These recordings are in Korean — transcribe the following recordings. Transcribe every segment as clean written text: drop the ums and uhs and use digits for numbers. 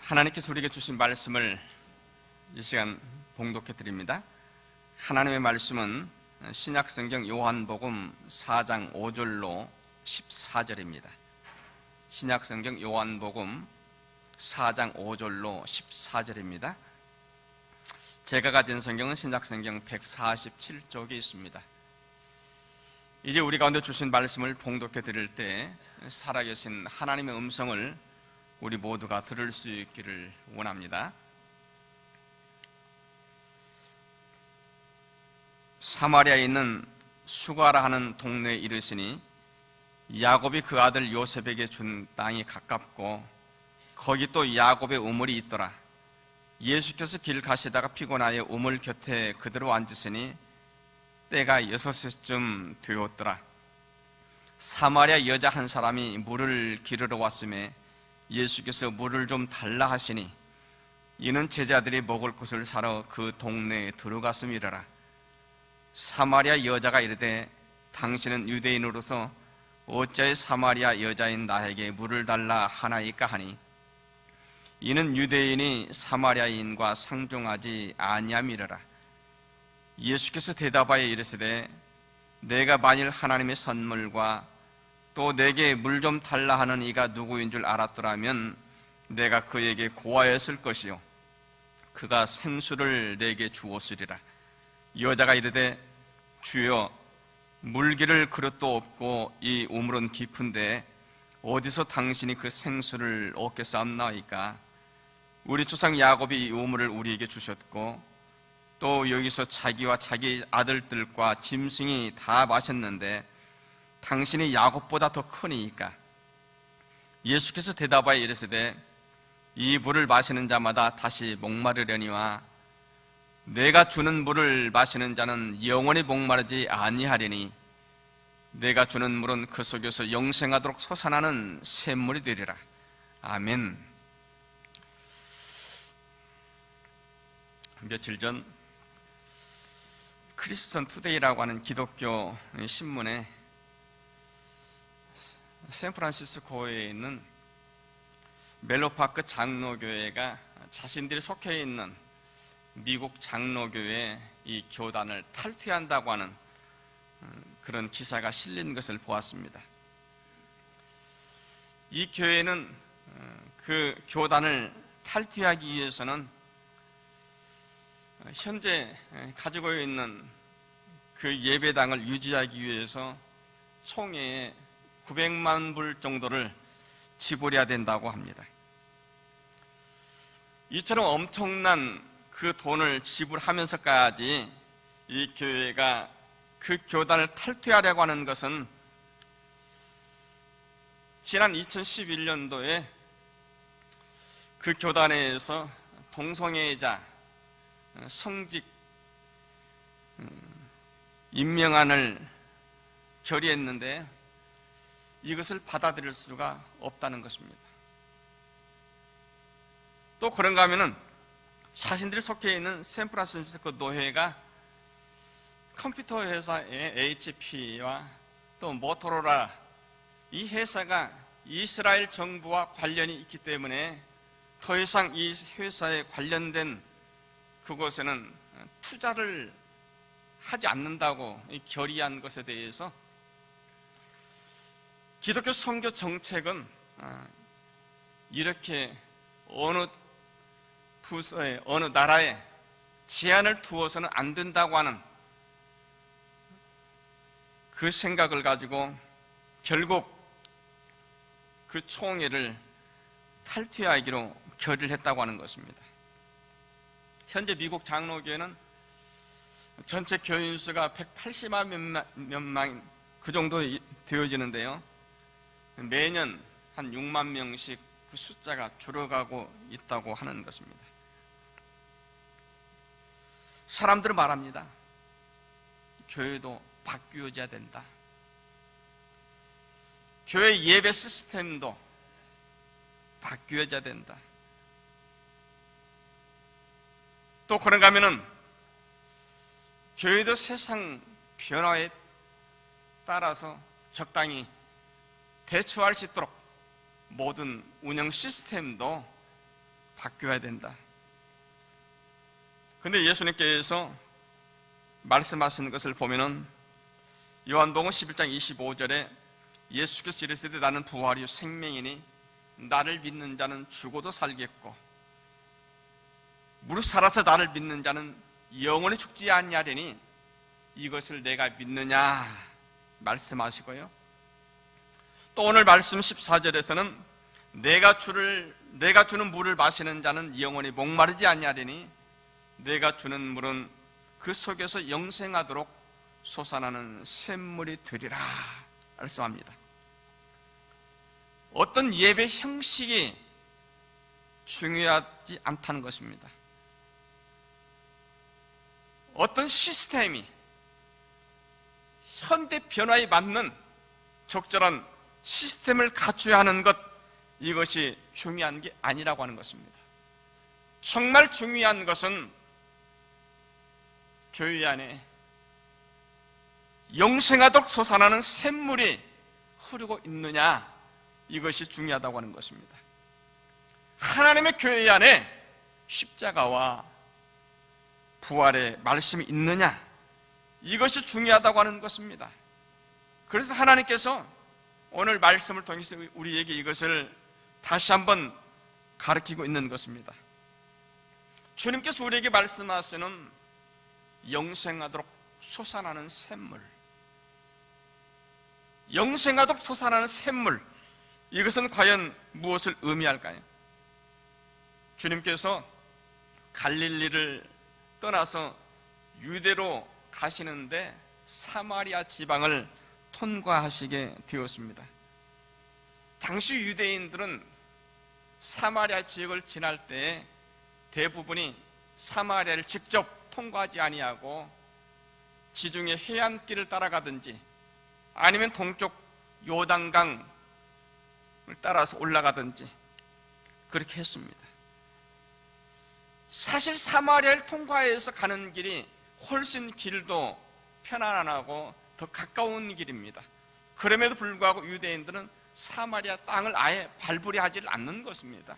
하나님께서 우리에게 주신 말씀을 이 시간 봉독해 드립니다. 하나님의 말씀은 신약성경 요한복음 4장 5절로 14절입니다. 신약성경 요한복음 4장 5절로 14절입니다. 제가 가진 성경은 신약성경 147쪽에 있습니다. 이제 우리 가운데 주신 말씀을 봉독해 드릴 때 살아계신 하나님의 음성을 우리 모두가 들을 수 있기를 원합니다. 사마리아에 있는 수가라 하는 동네에 이르시니 야곱이 그 아들 요셉에게 준 땅이 가깝고 거기 또 야곱의 우물이 있더라. 예수께서 길 가시다가 피곤하여 우물 곁에 그대로 앉으시니 때가 6시쯤 되었더라. 사마리아 여자 한 사람이 물을 기르러 왔음에 예수께서 물을 좀 달라 하시니 이는 제자들이 먹을 것을 사러 그 동네에 들어갔음이라라. 사마리아 여자가 이르되 당신은 유대인으로서 어찌하여 사마리아 여자인 나에게 물을 달라 하나이까 하니 이는 유대인이 사마리아인과 상종하지 아니함이라라. 예수께서 대답하여 이르시되 내가 만일 하나님의 선물과 또 내게 물 좀 달라 하는 이가 누구인 줄 알았더라면 내가 그에게 고하였을 것이요 그가 생수를 내게 주었으리라. 여자가 이르되 주여 물기를 그릇도 없고 이 우물은 깊은데 어디서 당신이 그 생수를 얻겠사옵나이까? 우리 조상 야곱이 이 우물을 우리에게 주셨고 또 여기서 자기와 자기 아들들과 짐승이 다 마셨는데 당신이 야곱보다 더 크니까? 예수께서 대답하여 이르시되 이 물을 마시는 자마다 다시 목마르려니와 내가 주는 물을 마시는 자는 영원히 목마르지 아니하리니 내가 주는 물은 그 속에서 영생하도록 솟아나는 샘물이 되리라. 아멘. 며칠 전 크리스천 투데이라고 하는 기독교 신문에 샌프란시스코에 있는 멜로파크 장로교회가 자신들이 속해 있는 미국 장로교회 이 교단을 탈퇴한다고 하는 그런 기사가 실린 것을 보았습니다. 이 교회는 그 교단을 탈퇴하기 위해서는 현재 가지고 있는 그 예배당을 유지하기 위해서 총회에 900만 불 정도를 지불해야 된다고 합니다. 이처럼 엄청난 그 돈을 지불하면서까지 이 교회가 그 교단을 탈퇴하려고 하는 것은 지난 2011년도에 그 교단에서 동성애자 성직 임명안을 결의했는데 이것을 받아들일 수가 없다는 것입니다. 또 그런가 하면은 자신들이 속해 있는 샌프란시스코 노회가 컴퓨터 회사의 HP와 또 모토로라 이 회사가 이스라엘 정부와 관련이 있기 때문에 더 이상 이 회사에 관련된 그곳에는 투자를 하지 않는다고 결의한 것에 대해서 기독교 선교 정책은 이렇게 어느 부서에 어느 나라에 제한을 두어서는 안 된다고 하는 그 생각을 가지고 결국 그 총회를 탈퇴하기로 결의를 했다고 하는 것입니다. 현재 미국 장로교회는 전체 교인 수가 180만 명 그 정도 되어지는데요. 매년 한 6만 명씩 그 숫자가 줄어가고 있다고 하는 것입니다. 사람들은 말합니다. 교회도 바뀌어져야 된다. 교회 예배 시스템도 바뀌어져야 된다. 또 그런가 하면은 교회도 세상 변화에 따라서 적당히 대처할 수 있도록 모든 운영 시스템도 바뀌어야 된다. 근데 예수님께서 말씀하시는 것을 보면은 요한복음 11장 25절에 예수께서 이르시되 나는 부활이요 생명이니 나를 믿는 자는 죽어도 살겠고 무릇 살아서 나를 믿는 자는 영원히 죽지 아니하리니 이것을 내가 믿느냐 말씀하시고요. 또 오늘 말씀 14절에서는 내가 주는 물을 마시는 자는 영원히 목마르지 아니하리니 내가 주는 물은 그 속에서 영생하도록 솟아나는 샘물이 되리라 말씀합니다. 어떤 예배 형식이 중요하지 않다는 것입니다. 어떤 시스템이 현대 변화에 맞는 적절한 시스템을 갖춰야 하는 것, 이것이 중요한 게 아니라고 하는 것입니다. 정말 중요한 것은 교회 안에 영생하도록 솟아나는 샘물이 흐르고 있느냐, 이것이 중요하다고 하는 것입니다. 하나님의 교회 안에 십자가와 부활의 말씀이 있느냐, 이것이 중요하다고 하는 것입니다. 그래서 하나님께서 오늘 말씀을 통해서 우리에게 이것을 다시 한번 가르치고 있는 것입니다. 주님께서 우리에게 말씀하시는 영생하도록 솟아나는 샘물, 영생하도록 솟아나는 샘물, 이것은 과연 무엇을 의미할까요? 주님께서 갈릴리를 떠나서 유대로 가시는데 사마리아 지방을 통과하시게 되었습니다. 당시 유대인들은 사마리아 지역을 지날 때 대부분이 사마리아를 직접 통과하지 아니하고 지중해 해안길을 따라가든지 아니면 동쪽 요단강을 따라서 올라가든지 그렇게 했습니다. 사실 사마리아를 통과해서 가는 길이 훨씬 길도 편안하고 더 가까운 길입니다. 그럼에도 불구하고 유대인들은 사마리아 땅을 아예 밟으려 하지를 않는 것입니다.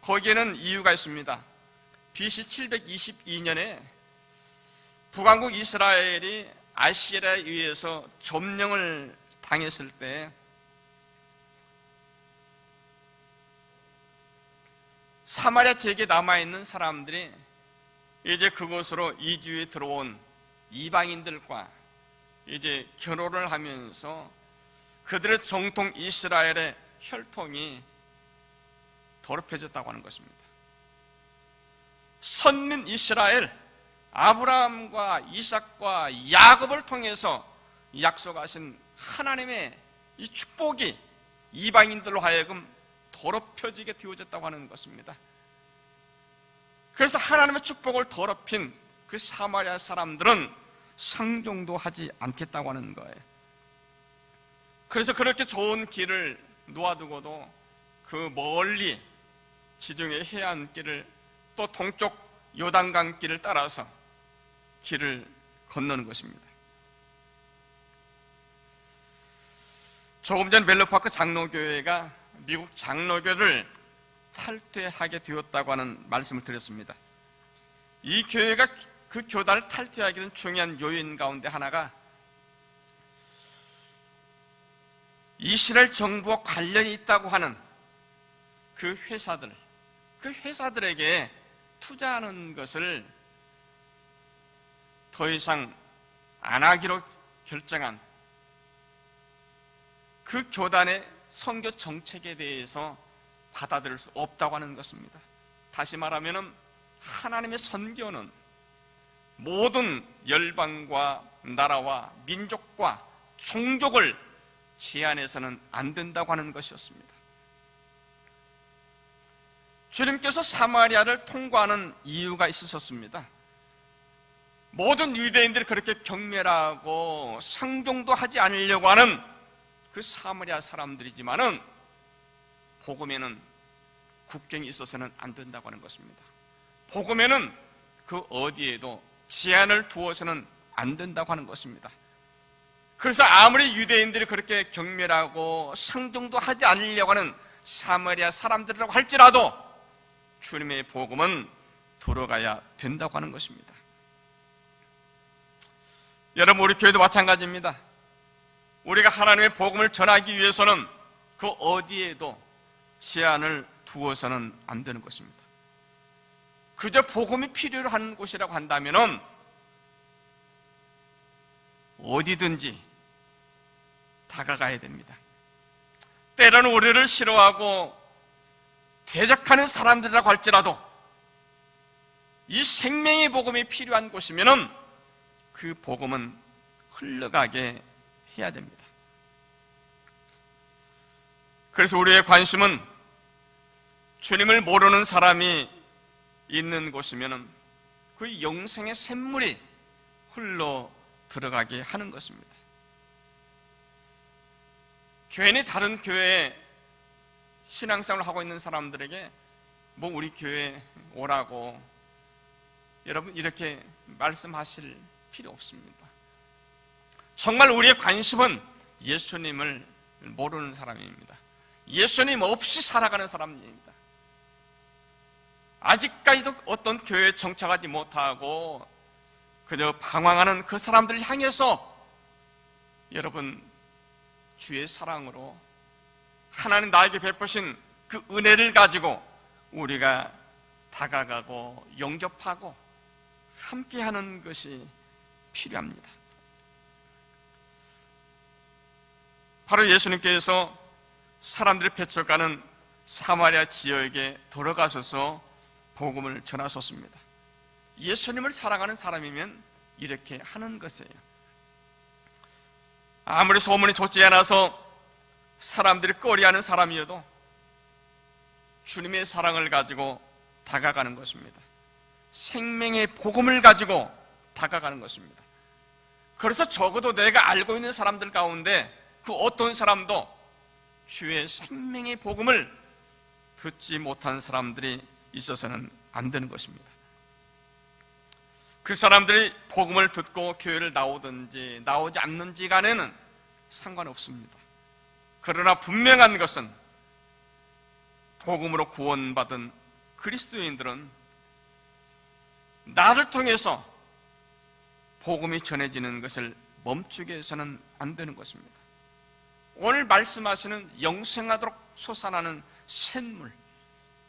거기에는 이유가 있습니다. BC 722년에 북왕국 이스라엘이 아시리아에 의해서 점령을 당했을 때 사마리아 지역에 남아있는 사람들이 이제 그곳으로 이주에 들어온 이방인들과 이제 결혼을 하면서 그들의 정통 이스라엘의 혈통이 더럽혀졌다고 하는 것입니다. 선민 이스라엘, 아브라함과 이삭과 야곱을 통해서 약속하신 하나님의 이 축복이 이방인들로 하여금 더럽혀지게 되어졌다고 하는 것입니다. 그래서 하나님의 축복을 더럽힌 그 사마리아 사람들은 상종도 하지 않겠다고 하는 거예요. 그래서 그렇게 좋은 길을 놓아두고도 그 멀리 지중해 해안길을 또 동쪽 요단강 길을 따라서 길을 건너는 것입니다. 조금 전 멜로파크 장로교회가 미국 장로교를 탈퇴하게 되었다고 하는 말씀을 드렸습니다. 이 교회가 그 교단을 탈퇴하게 된 중요한 요인 가운데 하나가 이스라엘 정부와 관련이 있다고 하는 그 회사들에게 투자하는 것을 더 이상 안 하기로 결정한 그 교단의 선교 정책에 대해서 받아들일 수 없다고 하는 것입니다. 다시 말하면 하나님의 선교는 모든 열방과 나라와 민족과 종족을 제한해서는 안 된다고 하는 것이었습니다. 주님께서 사마리아를 통과하는 이유가 있으셨습니다. 모든 유대인들이 그렇게 경멸하고 상종도 하지 않으려고 하는 그 사마리아 사람들이지만은 복음에는 국경이 있어서는 안 된다고 하는 것입니다. 복음에는 그 어디에도 제한을 두어서는 안 된다고 하는 것입니다. 그래서 아무리 유대인들이 그렇게 경멸하고 상종도 하지 않으려고 하는 사마리아 사람들이라고 할지라도 주님의 복음은 들어가야 된다고 하는 것입니다. 여러분, 우리 교회도 마찬가지입니다. 우리가 하나님의 복음을 전하기 위해서는 그 어디에도 제한을 두어서는 안 되는 것입니다. 그저 복음이 필요로 하는 곳이라고 한다면 어디든지 다가가야 됩니다. 때로는 우리를 싫어하고 대적하는 사람들이라고 할지라도 이 생명의 복음이 필요한 곳이면 그 복음은 흘러가게 해야 됩니다. 그래서 우리의 관심은 주님을 모르는 사람이 있는 곳이면 그 영생의 샘물이 흘러 들어가게 하는 것입니다. 괜히 다른 교회에 신앙생활을 하고 있는 사람들에게 뭐 우리 교회에 오라고 여러분 이렇게 말씀하실 필요 없습니다. 정말 우리의 관심은 예수님을 모르는 사람입니다. 예수님 없이 살아가는 사람입니다. 아직까지도 어떤 교회에 정착하지 못하고 그저 방황하는 그 사람들을 향해서 여러분 주의 사랑으로 하나님 나에게 베푸신 그 은혜를 가지고 우리가 다가가고 영접하고 함께하는 것이 필요합니다. 바로 예수님께서 사람들이 배척하는 사마리아 지역에 들어가셔서 복음을 전하셨습니다. 예수님을 사랑하는 사람이면 이렇게 하는 것이에요. 아무리 소문이 좋지 않아서 사람들이 꺼려하는 사람이어도 주님의 사랑을 가지고 다가가는 것입니다. 생명의 복음을 가지고 다가가는 것입니다. 그래서 적어도 내가 알고 있는 사람들 가운데 그 어떤 사람도 주의 생명의 복음을 듣지 못한 사람들이 있어서는 안 되는 것입니다. 그 사람들이 복음을 듣고 교회를 나오든지 나오지 않는지 간에는 상관없습니다. 그러나 분명한 것은 복음으로 구원받은 그리스도인들은 나를 통해서 복음이 전해지는 것을 멈추게 해서는 안 되는 것입니다. 오늘 말씀하시는 영생하도록 솟아나는 샘물,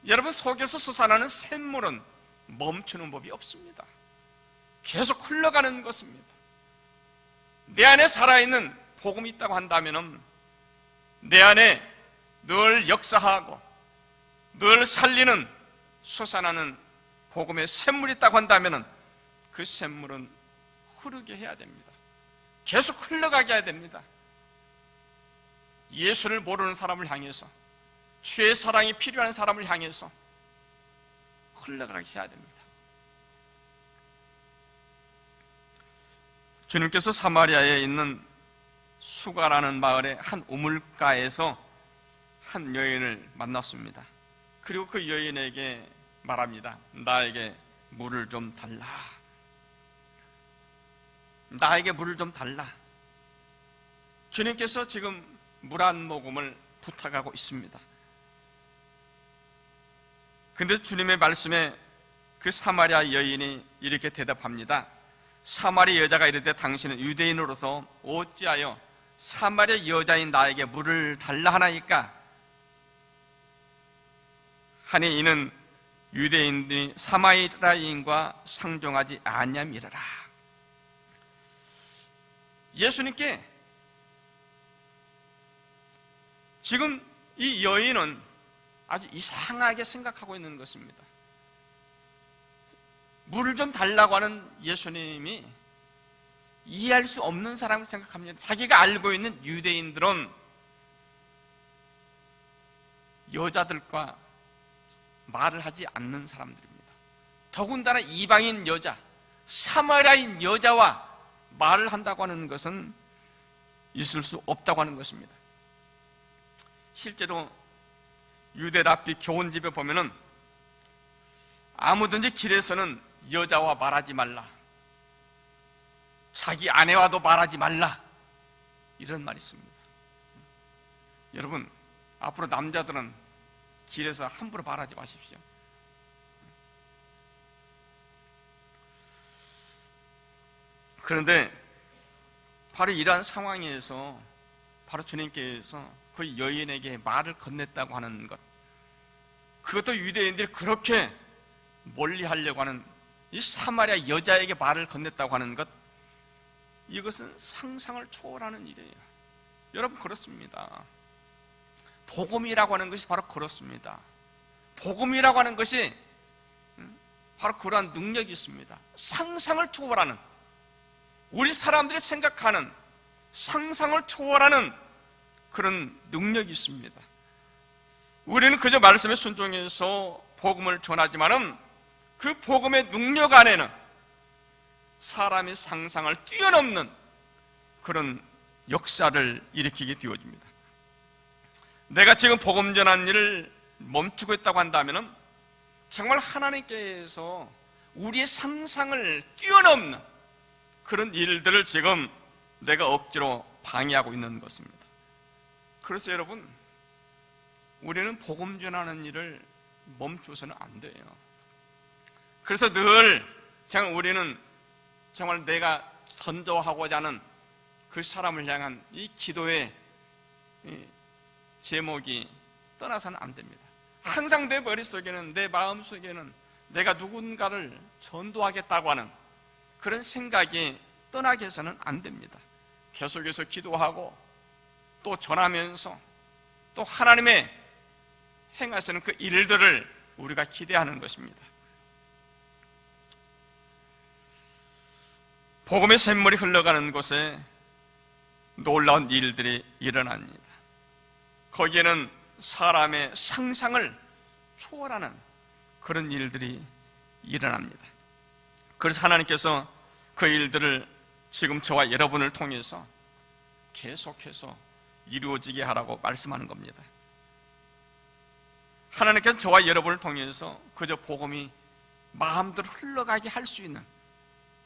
여러분 속에서 솟아나는 샘물은 멈추는 법이 없습니다. 계속 흘러가는 것입니다. 내 안에 살아있는 복음이 있다고 한다면 내 안에 늘 역사하고 늘 살리는 솟아나는 복음의 샘물이 있다고 한다면 그 샘물은 흐르게 해야 됩니다. 계속 흘러가게 해야 됩니다. 예수를 모르는 사람을 향해서, 주의 사랑이 필요한 사람을 향해서 흘러가게 해야 됩니다. 주님께서 사마리아에 있는 수가라는 마을의 한 우물가에서 한 여인을 만났습니다. 그리고 그 여인에게 말합니다. 나에게 물을 좀 달라. 나에게 물을 좀 달라. 주님께서 지금 물 한 모금을 부탁하고 있습니다. 근데 주님의 말씀에 그 사마리아 여인이 이렇게 대답합니다. 사마리아 여자가 이르되 당신은 유대인으로서 어찌하여 사마리아 여자인 나에게 물을 달라 하나이까? 하니 이는 유대인들이 사마리아인과 상종하지 아니함이라라. 예수님께 지금 이 여인은 아주 이상하게 생각하고 있는 것입니다. 물을 좀 달라고 하는 예수님이 이해할 수 없는 사람을 생각합니다. 자기가 알고 있는 유대인들은 여자들과 말을 하지 않는 사람들입니다. 더군다나 이방인 여자, 사마리아인 여자와 말을 한다고 하는 것은 있을 수 없다고 하는 것입니다. 실제로 유대 랍비 교훈집에 보면은 아무든지 길에서는 여자와 말하지 말라, 자기 아내와도 말하지 말라, 이런 말이 있습니다. 여러분, 앞으로 남자들은 길에서 함부로 말하지 마십시오. 그런데 바로 이러한 상황에서 바로 주님께서 그 여인에게 말을 건넸다고 하는 것, 그것도 유대인들이 그렇게 멀리 하려고 하는 이 사마리아 여자에게 말을 건넸다고 하는 것, 이것은 상상을 초월하는 일이에요. 여러분, 그렇습니다. 복음이라고 하는 것이 바로 그렇습니다. 복음이라고 하는 것이 바로 그러한 능력이 있습니다. 상상을 초월하는, 우리 사람들이 생각하는 상상을 초월하는 그런 능력이 있습니다. 우리는 그저 말씀에 순종해서 복음을 전하지만은 그 복음의 능력 안에는 사람의 상상을 뛰어넘는 그런 역사를 일으키게 되어집니다. 내가 지금 복음 전하는 일을 멈추고 있다고 한다면은 정말 하나님께서 우리의 상상을 뛰어넘는 그런 일들을 지금 내가 억지로 방해하고 있는 것입니다. 그래서 여러분, 우리는 복음 전하는 일을 멈춰서는 안 돼요. 그래서 늘 정말 우리는 정말 내가 선도하고자 하는 그 사람을 향한 이 기도의 제목이 떠나서는 안 됩니다. 항상 내 머릿속에는, 내 마음속에는 내가 누군가를 전도하겠다고 하는 그런 생각이 떠나게 해서는 안 됩니다. 계속해서 기도하고 또 전하면서 또 하나님의 행하시는 그 일들을 우리가 기대하는 것입니다. 복음의 샘물이 흘러가는 곳에 놀라운 일들이 일어납니다. 거기에는 사람의 상상을 초월하는 그런 일들이 일어납니다. 그래서 하나님께서 그 일들을 지금 저와 여러분을 통해서 계속해서 이루어지게 하라고 말씀하는 겁니다. 하나님께서 저와 여러분을 통해서 그저 복음이 마음대로 흘러가게 할 수 있는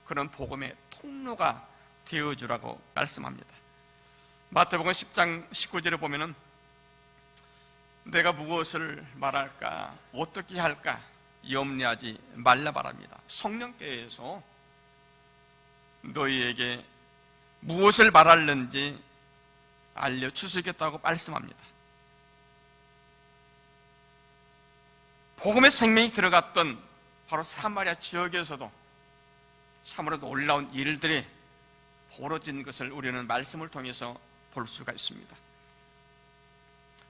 그런 복음의 통로가 되어주라고 말씀합니다. 마태복음 10장 19절에 보면은 내가 무엇을 말할까, 어떻게 할까 염려하지 말라 말합니다. 성령께서 너희에게 무엇을 말할는지 알려주시겠다고 말씀합니다. 복음의 생명이 들어갔던 바로 사마리아 지역에서도 참으로 놀라운 일들이 벌어진 것을 우리는 말씀을 통해서 볼 수가 있습니다.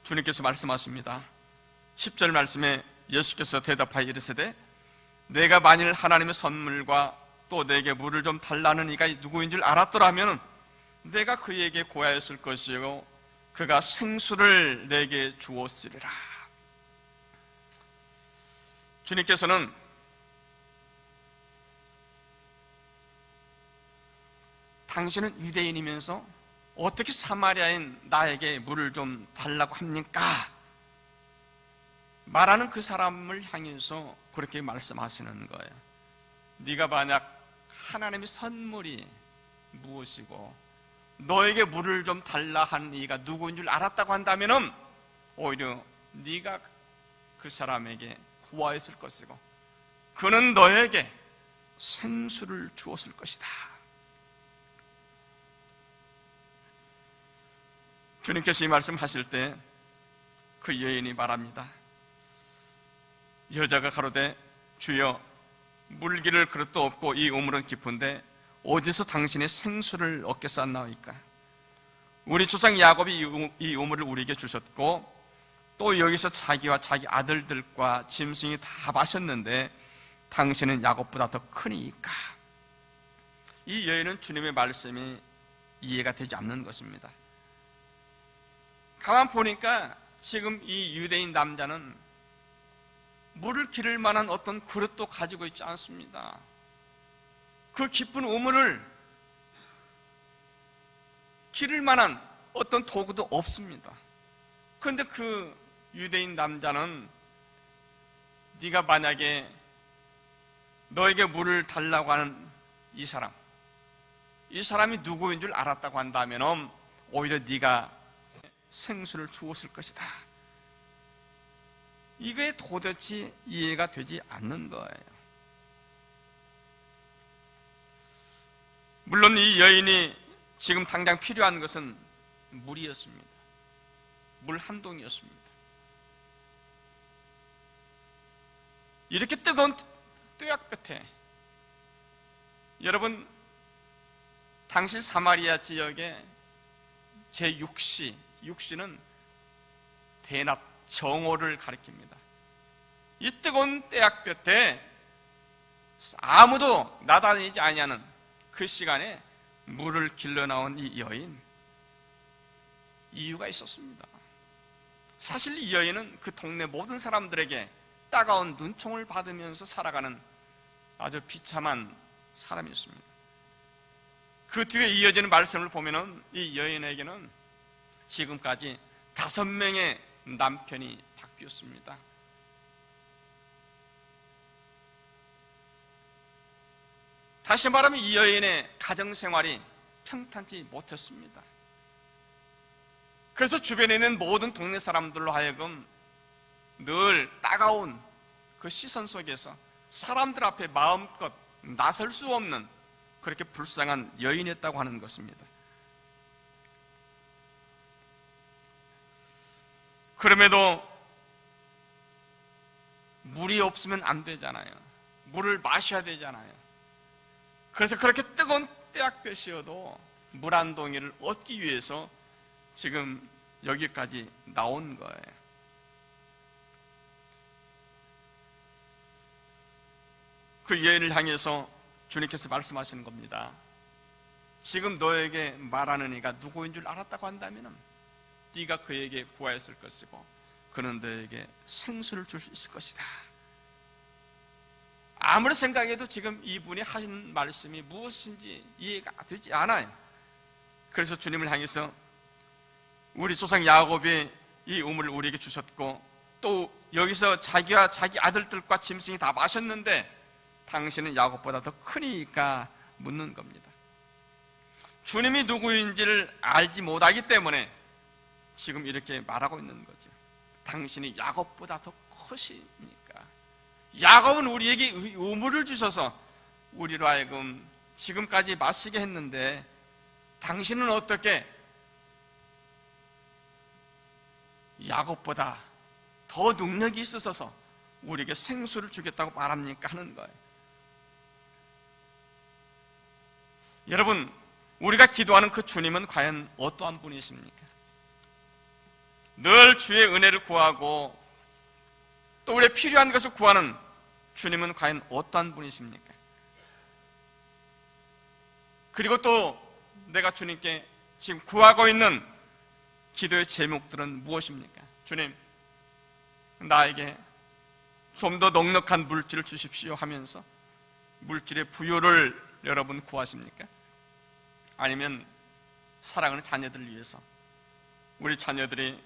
주님께서 말씀하십니다. 10절 말씀에 예수께서 대답하여 이르시되 내가 만일 하나님의 선물과 또 내게 물을 좀 달라는 이가 누구인 줄 알았더라면 내가 그에게 고하였을 것이요 그가 생수를 내게 주었으리라. 주님께서는 당신은 유대인이면서 어떻게 사마리아인 나에게 물을 좀 달라고 합니까? 말하는 그 사람을 향해서 그렇게 말씀하시는 거예요. 네가 만약 하나님의 선물이 무엇이고 너에게 물을 좀 달라 한 이가 누구인 줄 알았다고 한다면 오히려 네가 그 사람에게 구하였을 것이고 그는 너에게 생수를 주었을 것이다. 주님께서 이 말씀하실 때 그 여인이 말합니다. 여자가 가로되 주여 물기를 그릇도 없고 이 우물은 깊은데 어디서 당신의 생수를 얻겠사옵나이까? 우리 조상 야곱이 이 우물을 우리에게 주셨고 또 여기서 자기와 자기 아들들과 짐승이 다 마셨는데 당신은 야곱보다 더 크니까. 이 여인은 주님의 말씀이 이해가 되지 않는 것입니다. 가만 보니까 지금 이 유대인 남자는 물을 기를 만한 어떤 그릇도 가지고 있지 않습니다. 그 깊은 우물을 기를 만한 어떤 도구도 없습니다. 그런데 그 유대인 남자는 네가 만약에 너에게 물을 달라고 하는 이 사람이 누구인 줄 알았다고 한다면 오히려 네가 생수를 주었을 것이다. 이게 도대체 이해가 되지 않는 거예요. 물론 이 여인이 지금 당장 필요한 것은 물이었습니다. 물 한 동이었습니다. 이렇게 뜨거운 뙤약볕에, 여러분, 당시 사마리아 지역의 제6시는 대낮 정오를 가리킵니다. 이 뜨거운 뙤약볕에 아무도 나다니지 아니하는 그 시간에 물을 길러 나온 이 여인, 이유가 있었습니다. 사실 이 여인은 그 동네 모든 사람들에게 따가운 눈총을 받으면서 살아가는 아주 비참한 사람이었습니다. 그 뒤에 이어지는 말씀을 보면은 이 여인에게는 지금까지 5명의 남편이 바뀌었습니다. 다시 말하면 이 여인의 가정생활이 평탄치 못했습니다. 그래서 주변에 있는 모든 동네 사람들로 하여금 늘 따가운 그 시선 속에서 사람들 앞에 마음껏 나설 수 없는 그렇게 불쌍한 여인이었다고 하는 것입니다. 그럼에도 물이 없으면 안 되잖아요. 물을 마셔야 되잖아요. 그래서 그렇게 뜨거운 뙤약볕이어도 물 한 동이를 얻기 위해서 지금 여기까지 나온 거예요. 그 여인을 향해서 주님께서 말씀하시는 겁니다. 지금 너에게 말하는 이가 누구인 줄 알았다고 한다면 네가 그에게 구하였을 것이고 그는 너에게 생수를 줄 수 있을 것이다. 아무리 생각해도 지금 이분이 하신 말씀이 무엇인지 이해가 되지 않아요. 그래서 주님을 향해서 우리 조상 야곱이 이 우물을 우리에게 주셨고 또 여기서 자기와 자기 아들들과 짐승이 다 마셨는데 당신은 야곱보다 더 크니까 묻는 겁니다. 주님이 누구인지를 알지 못하기 때문에 지금 이렇게 말하고 있는 거죠. 당신이 야곱보다 더 크시니까. 야곱은 우리에게 우물을 주셔서 우리로 하여금 지금까지 마시게 했는데 당신은 어떻게 야곱보다 더 능력이 있으셔서 우리에게 생수를 주겠다고 말합니까? 하는 거예요. 여러분, 우리가 기도하는 그 주님은 과연 어떠한 분이십니까? 늘 주의 은혜를 구하고 또 우리의 필요한 것을 구하는 주님은 과연 어떠한 분이십니까? 그리고 또 내가 주님께 지금 구하고 있는 기도의 제목들은 무엇입니까? 주님, 나에게 좀 더 넉넉한 물질을 주십시오 하면서 물질의 부요를 여러분 구하십니까? 아니면 사랑하는 자녀들을 위해서 우리 자녀들이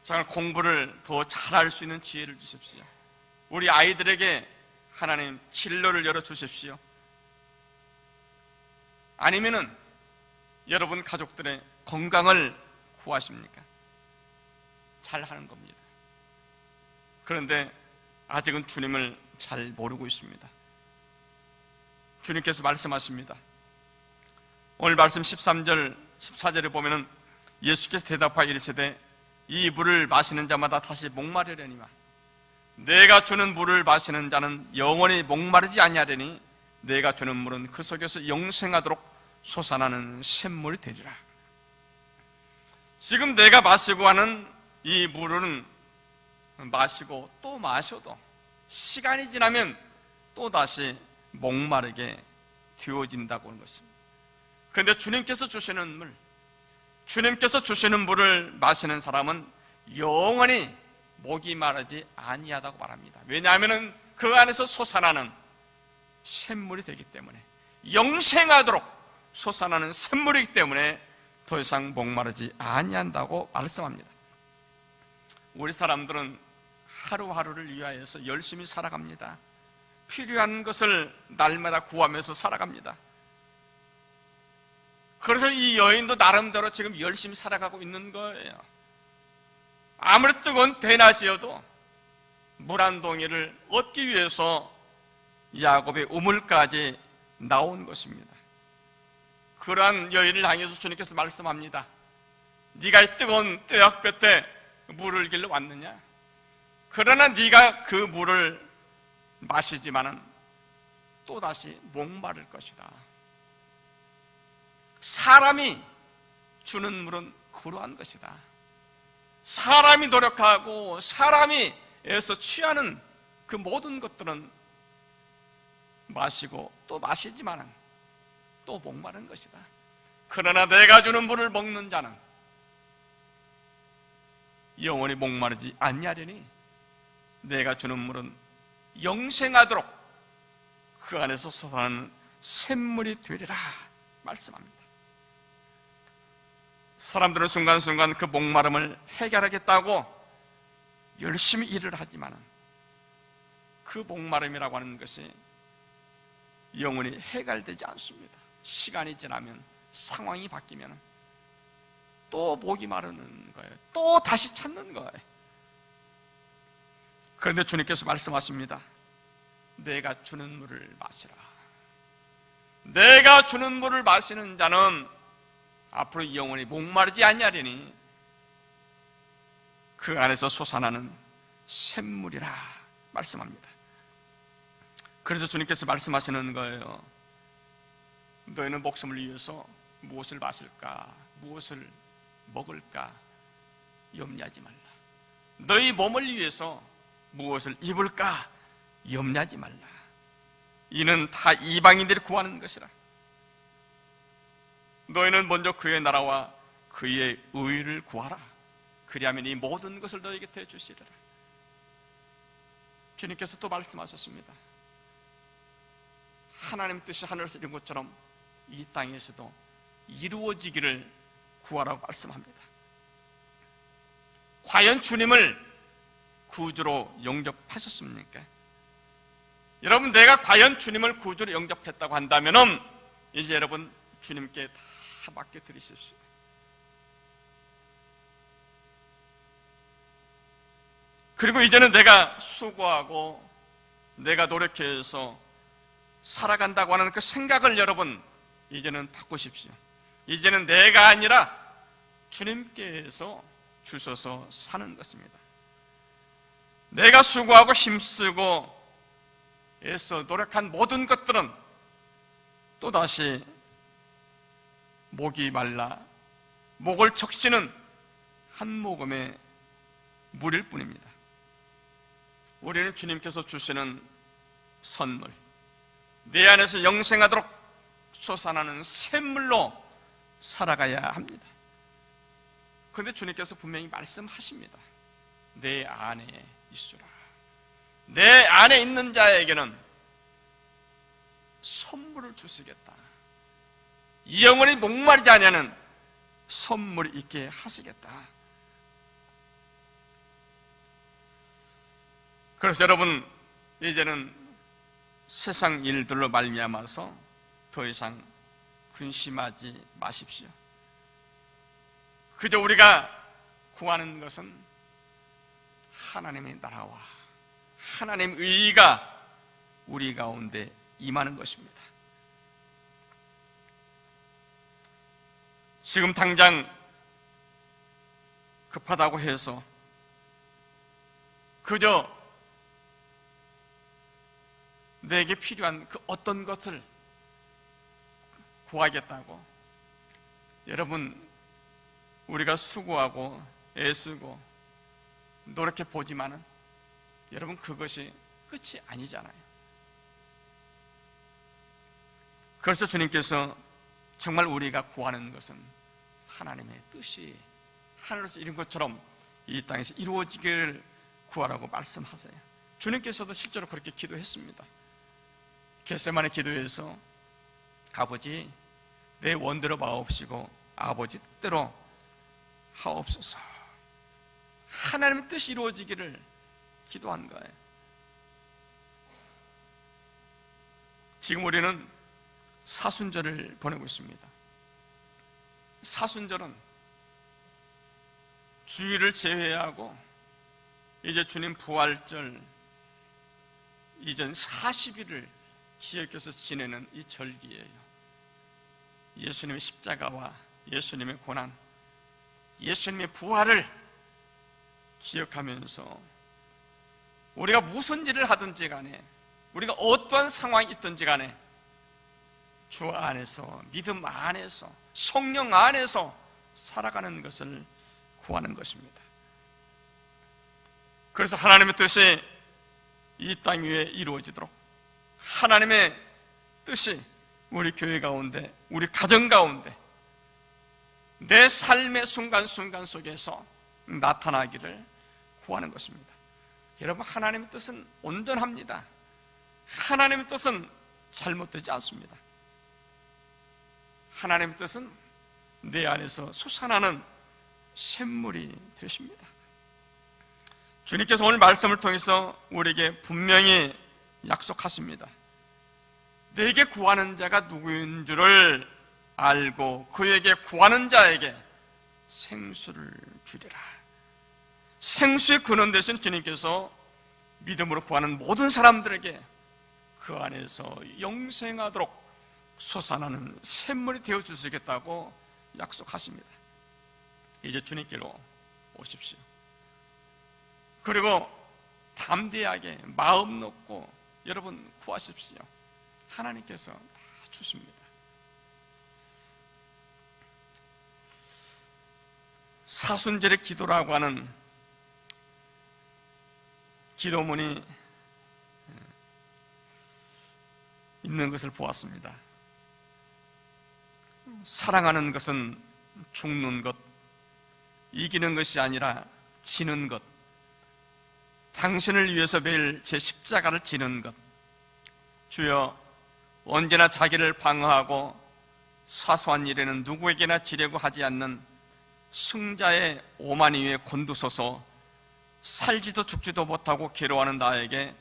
정말 공부를 더 잘할 수 있는 지혜를 주십시오. 우리 아이들에게 하나님 진로를 열어주십시오. 아니면은 여러분 가족들의 건강을 구하십니까? 잘하는 겁니다. 그런데 아직은 주님을 잘 모르고 있습니다. 주님께서 말씀하십니다. 오늘 말씀 13절, 14절에 보면은 예수께서 대답하여 이르시되 이 물을 마시는 자마다 다시 목마르려니와 내가 주는 물을 마시는 자는 영원히 목마르지 아니하려니 내가 주는 물은 그 속에서 영생하도록 솟아나는 샘물이 되리라. 지금 내가 마시고 하는 이 물은 마시고 또 마셔도 시간이 지나면 또다시 목마르게 되어진다고 하는 것입니다. 그런데 주님께서 주시는 물을 마시는 사람은 영원히 목이 마르지 아니하다고 말합니다. 왜냐하면 그 안에서 솟아나는 샘물이 되기 때문에, 영생하도록 솟아나는 샘물이기 때문에 더 이상 목마르지 아니한다고 말씀합니다. 우리 사람들은 하루하루를 위하여서 열심히 살아갑니다. 필요한 것을 날마다 구하면서 살아갑니다. 그래서 이 여인도 나름대로 지금 열심히 살아가고 있는 거예요. 아무리 뜨거운 대낮이어도 물 한 동이를 얻기 위해서 야곱의 우물까지 나온 것입니다. 그러한 여인을 향해서 주님께서 말씀합니다. 네가 이 뜨거운 떼약볕에 물을 길러 왔느냐? 그러나 네가 그 물을 마시지만은 또다시 목마를 것이다. 사람이 주는 물은 그러한 것이다. 사람이 노력하고 사람이 애써 취하는 그 모든 것들은 마시고 또 마시지만은 또 목마른 것이다. 그러나 내가 주는 물을 먹는 자는 영원히 목마르지 아니하리니 내가 주는 물은 영생하도록 그 안에서 솟아나는 샘물이 되리라 말씀합니다. 사람들은 순간순간 그 목마름을 해결하겠다고 열심히 일을 하지만 그 목마름이라고 하는 것이 영원히 해결되지 않습니다. 시간이 지나면, 상황이 바뀌면 또 목이 마르는 거예요. 또 다시 찾는 거예요. 그런데 주님께서 말씀하십니다. 내가 주는 물을 마시라. 내가 주는 물을 마시는 자는 앞으로 영원히 목마르지 아니하리니 그 안에서 솟아나는 샘물이라 말씀합니다. 그래서 주님께서 말씀하시는 거예요. 너희는 목숨을 위해서 무엇을 마실까, 무엇을 먹을까 염려하지 말라. 너희 몸을 위해서 무엇을 입을까 염려하지 말라. 이는 다 이방인들이 구하는 것이라. 너희는 먼저 그의 나라와 그의 의를 구하라. 그리하면 이 모든 것을 너희에게 대주시리라. 주님께서 또 말씀하셨습니다. 하나님의 뜻이 하늘에서 이룬 것처럼 이 땅에서도 이루어지기를 구하라고 말씀합니다. 과연 주님을 구주로 영접하셨습니까? 여러분, 내가 과연 주님을 구주로 영접했다고 한다면 이제 여러분 주님께 다 맡겨드리십시오. 그리고 이제는 내가 수고하고 내가 노력해서 살아간다고 하는 그 생각을 여러분 이제는 바꾸십시오. 이제는 내가 아니라 주님께서 주셔서 사는 것입니다. 내가 수고하고 힘쓰고 애써 노력한 모든 것들은 또다시 목이 말라 목을 적시는 한 모금의 물일 뿐입니다. 우리는 주님께서 주시는 선물, 내 안에서 영생하도록 솟아나는 샘물로 살아가야 합니다. 그런데 주님께서 분명히 말씀하십니다. 내 안에 있으라. 내 안에 있는 자에게는 선물을 주시겠다. 영원히 목마르지 아니하는 선물이 있게 하시겠다. 그래서 여러분 이제는 세상 일들로 말미암아서 더 이상 근심하지 마십시오. 그저 우리가 구하는 것은 하나님의 나라와 하나님의 의가 우리 가운데 임하는 것입니다. 지금 당장 급하다고 해서 그저 내게 필요한 그 어떤 것을 구하겠다고 여러분 우리가 수고하고 애쓰고 노력해 보지만은 여러분 그것이 끝이 아니잖아요. 그래서 주님께서 정말 우리가 구하는 것은 하나님의 뜻이 하늘에서 이룬 것처럼 이 땅에서 이루어지기를 구하라고 말씀하세요. 주님께서도 실제로 그렇게 기도했습니다. 겟세마네 기도에서 아버지 내 원대로 마옵시고 아버지 뜻대로 하옵소서. 하나님의 뜻이 이루어지기를 기도한 거예요. 지금 우리는 사순절을 보내고 있습니다. 사순절은 주일을 제외하고 이제 주님 부활절 이전 40일을 기억해서 지내는 이 절기예요. 예수님의 십자가와 예수님의 고난, 예수님의 부활을 기억하면서 우리가 무슨 일을 하든지 간에, 우리가 어떠한 상황이 있든지 간에 주 안에서, 믿음 안에서, 성령 안에서 살아가는 것을 구하는 것입니다. 그래서 하나님의 뜻이 이 땅 위에 이루어지도록, 하나님의 뜻이 우리 교회 가운데, 우리 가정 가운데, 내 삶의 순간순간 속에서 나타나기를 구하는 것입니다. 여러분, 하나님의 뜻은 온전합니다. 하나님의 뜻은 잘못되지 않습니다. 하나님의 뜻은 내 안에서 솟아나는 샘물이 되십니다. 주님께서 오늘 말씀을 통해서 우리에게 분명히 약속하십니다. 내게 구하는 자가 누구인 줄을 알고 그에게 구하는 자에게 생수를 주리라. 생수의 근원 되신 주님께서 믿음으로 구하는 모든 사람들에게 그 안에서 영생하도록 솟아나는 샘물이 되어 주시겠다고 약속하십니다. 이제 주님께로 오십시오. 그리고 담대하게 마음 놓고 여러분 구하십시오. 하나님께서 다 주십니다. 사순절의 기도라고 하는 기도문이 있는 것을 보았습니다. 사랑하는 것은 죽는 것, 이기는 것이 아니라 지는 것, 당신을 위해서 매일 제 십자가를 지는 것. 주여, 언제나 자기를 방어하고 사소한 일에는 누구에게나 지려고 하지 않는 승자의 오만이 위에 곤두서서 살지도 죽지도 못하고 괴로워하는 나에게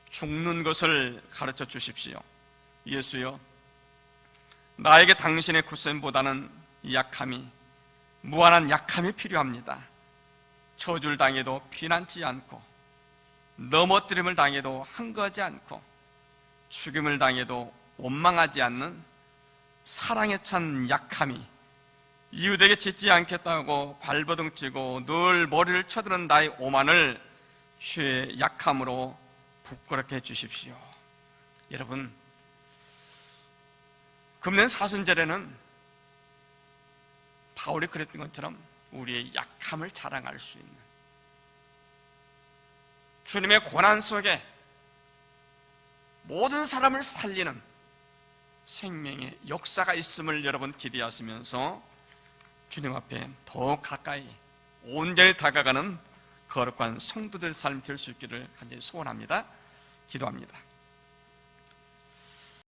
죽는 것을 가르쳐 주십시오. 예수여, 나에게 당신의 굳셈보다는 약함이, 무한한 약함이 필요합니다. 저주를 당해도 피난치 않고, 넘어뜨림을 당해도 한거하지 않고, 죽임을 당해도 원망하지 않는 사랑에 찬 약함이, 이웃에게 짓지 않겠다고 발버둥치고 늘 머리를 쳐드는 나의 오만을 주의 약함으로 부끄럽게 해주십시오. 여러분, 금년 사순절에는 바울이 그랬던 것처럼 우리의 약함을 자랑할 수 있는, 주님의 고난 속에 모든 사람을 살리는 생명의 역사가 있음을 여러분 기대하시면서 주님 앞에 더 가까이 온전히 다가가는 거룩한 성도들의 삶이 될 수 있기를 간절히 소원합니다. 기도합니다.